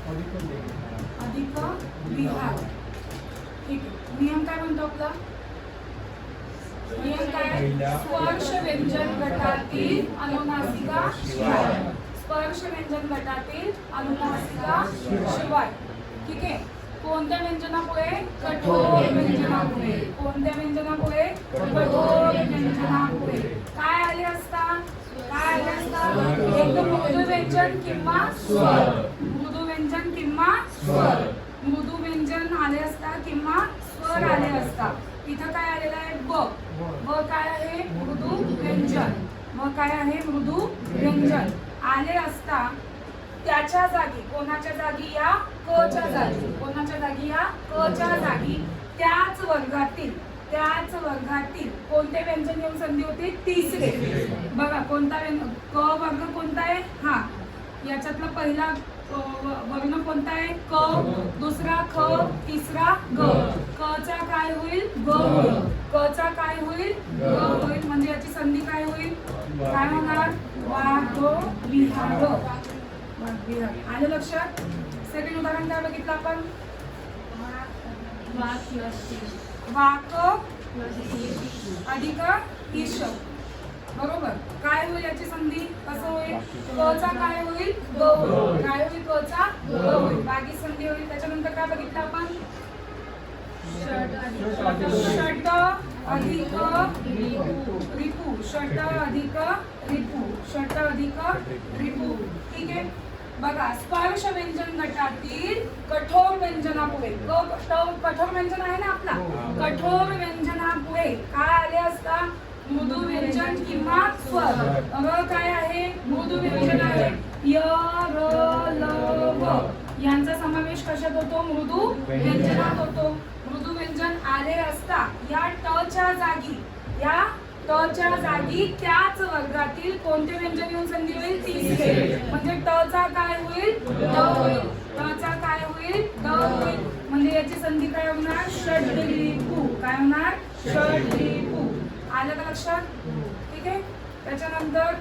अधिक विहार. ठीक आहे. नियम काय म्हणतो आपला? नियम काय? स्पर्श व्यंजन गटातील अनुनासिका शिवाय. स्पर्श व्यंजन गटातील अनुनासिका शिवाय. ठीक आहे. कोणत्या व्यंजनामुळे? कठोर व्यंजनामुळे. कोणत्या व्यंजनामुळे? कठोर व्यंजनामुळे. काय आले असता? काय आले असता? एकदम मृदू व्यंजन किंवा स्वर. मृदू व्यंजन किंवा स्वर. मृदू व्यंजन आले असता किंवा स्वर आले असता. इथं काय आलेलं आहे? ब. ब काय आहे? मृदू व्यंजन. ब काय आहे? मृदू व्यंजन आले असता त्याच्या जागी, कोणाच्या जागी? या क च्या जागी. कोणाच्या जागी? या क च्या जागी त्याच वर्गातील कोणते व्यंजन येऊन संधी होते? तिसरे. बघा कोणता क वर्ग कोणता आहे? हा. याच्यातला पहिला वर्ण कोणता आहे? क. दुसरा ख. तिसरा ग. क चा काय होईल? ग होईल. क चा काय होईल? ग होईल. म्हणजे याची संधी काय होईल? काय होणार? वाघ विहार. आलं लक्षात? सेकंड उदाहरण काय बघितलं आपण? वाक अधिक ईश. बरोबर. काय होईल याची संधी? कसं होईल? क चा काय होईल? ग होईल. काय होईल? क चा ग होईल. बाकी संधी होईल. त्याच्यानंतर काय बघितलं आपण? षट अधिक रिपू. षट अधिक रिपू. षट अधिक रिपू. ठीक आहे. बघा स्पर्श व्यंजन गटातील कठोर व्यंजनापुढे, कठोर व्यंजन आहे ना आपला, कठोर व्यंजनापुढे काय आले असता? मृदू व्यंजन किंवा स्वर. र काय आहे? मृदू व्यंजन आहे. य र ल व यांचा समावेश कशात होतो? मृदू व्यंजनात होतो. मृदू व्यंजन आले असता या ट च्या जागी, या ट च्या जागी त्याच वर्गातील कोणते व्यंजन येऊन संधी होईल? तिसरे. म्हणजे ट चा काय होईल? ड होईल. ट चा काय होईल? ड होईल. म्हणजे याची संधी काय होणार? षड्रिपू. काय होणार? षड्रिपू. आलं का लक्षात? ठीक आहे. त्याच्यानंतर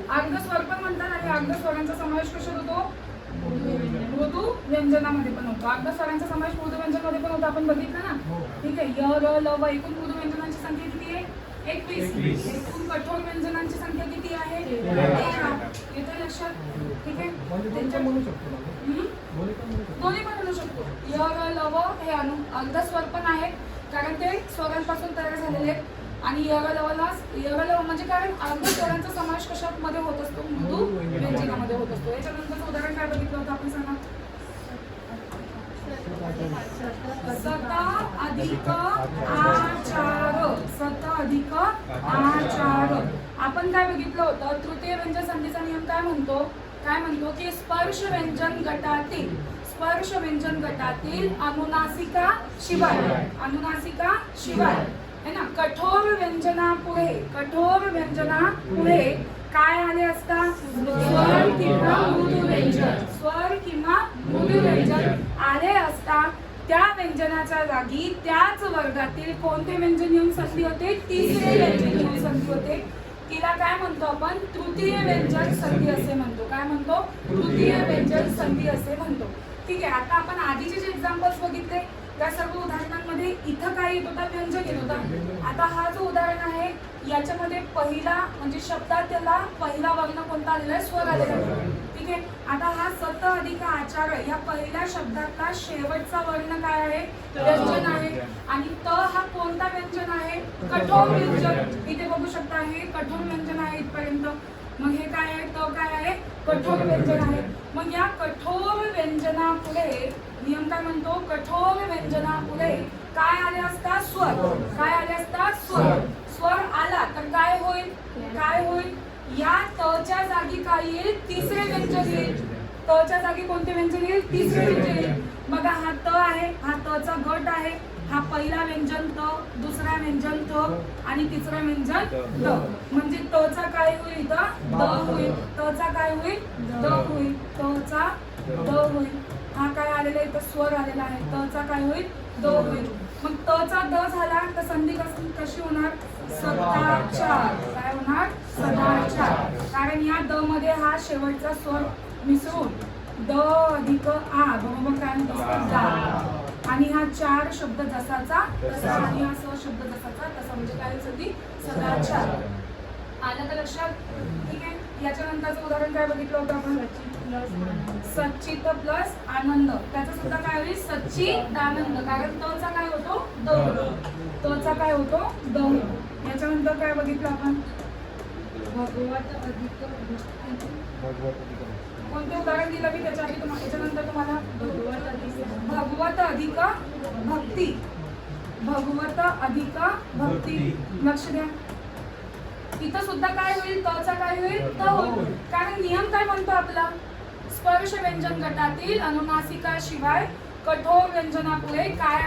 अर्धस्वर पण म्हणतात आणि अर्धस्वरांचा समावेश कशात होतो? मृदू व्यंजनामध्ये पण होतो. अर्धस्वरांचा समावेश मृदू व्यंजनामध्ये पण होतो. आपण बघितलं ना? ठीक आहे. य र ल व एकूण मृदू व्यंजनांची संख्या किती आहे? 21. एकूण कठोर व्यंजनांची संख्या किती आहे? 13. येतं लक्षात? ठीक आहे. दोन्ही पण म्हणू शकतो. य र ल व हे अर्धस्वर पण आहेत कारण ते स्वरांपासून तयार झालेले आहेत. आणि य र ल म्हणजे कारण अर्धस्वरांचा समावेश कशामध्ये होत असतो? मृदू व्यंजनामध्ये होत असतो. याच्यानंतर उदाहरण काय बघितलं होतं आपण? सांगा. सत अधिक आचार. सत अधिक आचार. आपण काय बघितलं होतं? तृतीय व्यंजन संधीचा नियम काय म्हणतो? काय म्हणतो की स्पर्श व्यंजन गटातील अनुनासिका शिवाय, अनुनासिका शिवाय है ना, कठोर व्यंजनापुढे काय आले असता? स्वर किंवा मृदू व्यंजन. स्वर किंवा मृदू व्यंजन आले असता त्या व्यंजनाच्या जागी त्याच वर्गातील कोणते व्यंजन येऊन संधी होते? तिसरे व्यंजन येऊन संधी होते. तिला काय म्हणतो आपण? तृतीय व्यंजन संधी असे म्हणतो. काय म्हणतो? तृतीय व्यंजन संधी असे म्हणतो. ठीक आहे. आता आपण आधीचे जे एक्झाम्पल्स बघितले त्या सर्व उदाहरणांमध्ये इथं काय येत होता? व्यंजन येत होता. आता हा जो उदाहरण आहे याच्यामध्ये पहिला म्हणजे शब्दात त्याला पहिला वर्ण कोणता आलेला आहे? स्वर आलेला आहे. ठीक आहे. आता हा सत अधिक आचार या पहिल्या शब्दातला शेवटचा वर्ण काय आहे? व्यंजन आहे. आणि त हा कोणता व्यंजन आहे? कठोर व्यंजन. इथे बघू शकता हे कठोर व्यंजन आहे इथपर्यंत. मग हे काय आहे? त काय आहे? कठोर व्यंजन आहे. मग या कठोर व्यंजनापुढे नियम काय म्हणतो? कठोर व्यंजनापुढे काय आले असता? स्वर. काय आले असता? स्वर. स्वर आला तर काय होईल? काय होईल? या त च्या जागी काय येईल? तिसरे व्यंजन येईल. त च्या जागी कोणते व्यंजन येईल? तिसरे व्यंजन येईल. बघा हा त आहे, हा त चा गट आहे. हा पहिला व्यंजन त, दुसरा व्यंजन थ आणि तिसरा व्यंजन द. म्हणजे त चा काय होईल? इथं द होईल. त चा काय होईल? द होईल. त चा द होईल. हा काय आलेला आहे? इथं स्वर आलेला आहे. त चा काय होईल? द होईल. मग त चा द झाला तर संधी कशी होणार? सदाचार. काय होणार? सदाचार. कारण या द मध्ये हा शेवटचा स्वर मिसळून द अधिक आ बरोबर काय म्हणतो दा आणि हा चार शब्द जसाचा तसा आणि हा स शब्द जसाचा तसा म्हणजे काय होती सदाचार. आलं तर लक्षात. ठीक आहे. याच्यानंतरचं उदाहरण काय बघितलं होतं आपण सच्चित प्लस आनंद. त्याचा सुद्धा काय होईल सच्चिदानंद कारण त चा काय होतो द त चा काय होतो द. याच्यानंतर काय बघितलं आपण भगवत अधिक कोणते उदाहरण दिलं मी त्याच्या आधी तुम्हाला याच्यानंतर तुम्हाला भगवत अधिक भक्ती भगवत अधिक भक्ती. लक्ष द्या. इथं सुद्धा काय होईल त चा काय होईल त होईल कारण नियम काय म्हणतो आपला स्पर्श व्यंजन गटातील अनुनासिका शिवाय कठोर व्यंजनापुढे काय